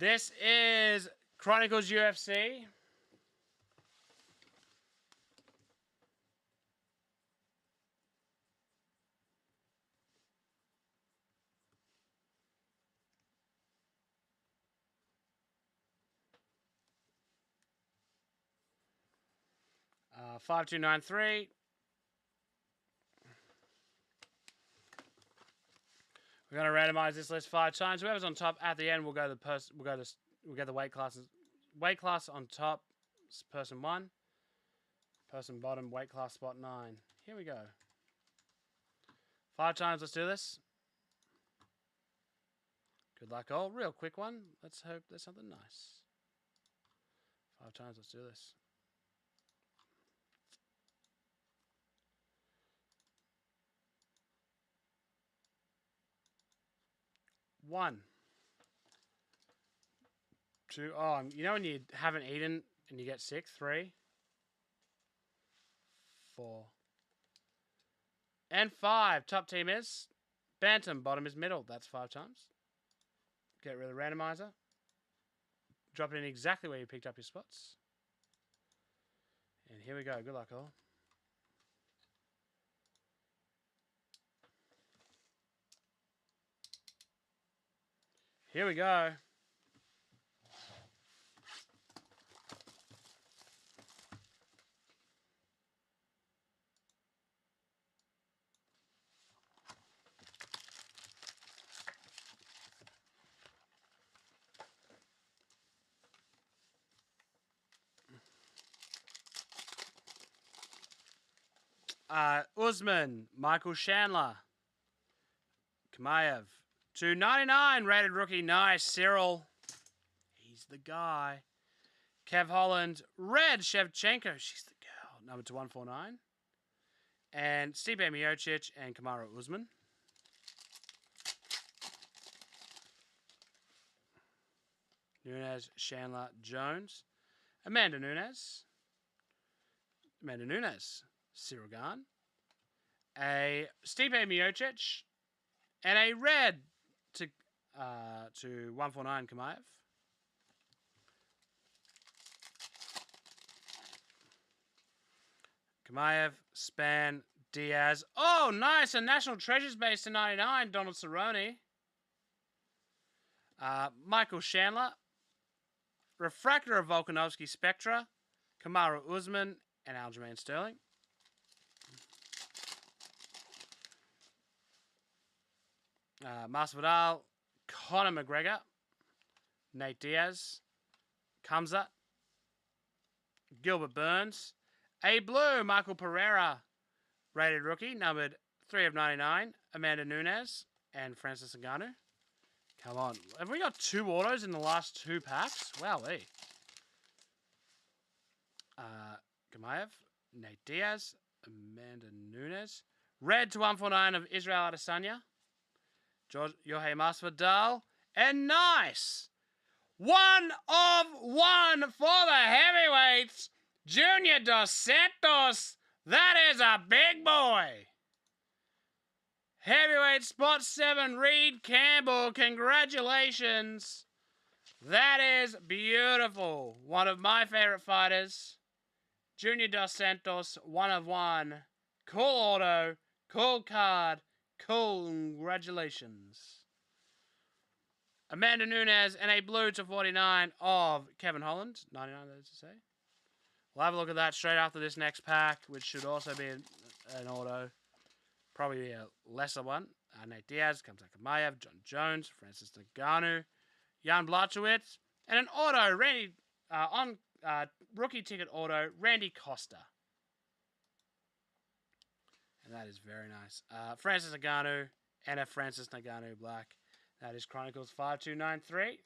This is Chronicles UFC. Uh, 5293. We're going to randomize this list 5 times. Whoever's on top at the end, we'll go the weight classes. Weight class on top, person 1. Person bottom, weight class spot 9. Here we go. 5 times. Let's do this. Good luck, all. Real quick one. Let's hope there's something nice. 5 times. Let's do this. One. 2. Oh, you know when you haven't eaten and you get sick? 3. 4. And 5. Top team is Bantam. Bottom is middle. That's 5 times. Get rid of the randomizer. Drop it in exactly where you picked up your spots. And here we go. Good luck, all. Here we go. Usman, Michael Chandler, Kamayev, 299 rated rookie, nice. Cyril, he's the guy. Kev Holland, red Shevchenko, she's the girl, number 2149. And Stipe Miocic and Kamaru Usman. Nunes, Chandler, Jones, Amanda Nunes, Cyril Gahn, a Stipe Miocic, and a red to 149 Kamayev. Kamayev, Span, Diaz. Oh, nice. A National Treasures base to 99, Donald Cerrone. Michael Chandler. Refractor of Volkanovski Spectra, Kamaru Usman, and Aljamain Sterling. Masvidal, Conor McGregor, Nate Diaz, Kamzat, Gilbert Burns, a blue Michael Pereira, rated rookie, numbered 3 of 99, Amanda Nunes, and Francis Ngannou. Come on. Have we got 2 autos in the last 2 packs? Wowee. Kamayev, Nate Diaz, Amanda Nunes. Red to 149 of Israel Adesanya. Jorge Masvidal. And nice. 1 of 1 for the heavyweights. Junior Dos Santos. That is a big boy. Heavyweight spot 7, Reed Campbell. Congratulations. That is beautiful. One of my favorite fighters. Junior Dos Santos, 1 of 1. Cool auto, cool card, cool. Congratulations. Amanda Nunes and a blue to 49 of Kevin Holland. 99, that is to say. We'll have a look at that straight after this next pack, which should also be an auto. Probably a lesser one. Nate Diaz, Kamzat Chimaev, John Jones, Francis Ngannou, Jan Blachowicz, and an auto, Randy, rookie ticket auto, Randy Costa. And that is very nice. Francis Ngannou and a Francis Ngannou black. That is Chronicles 5293.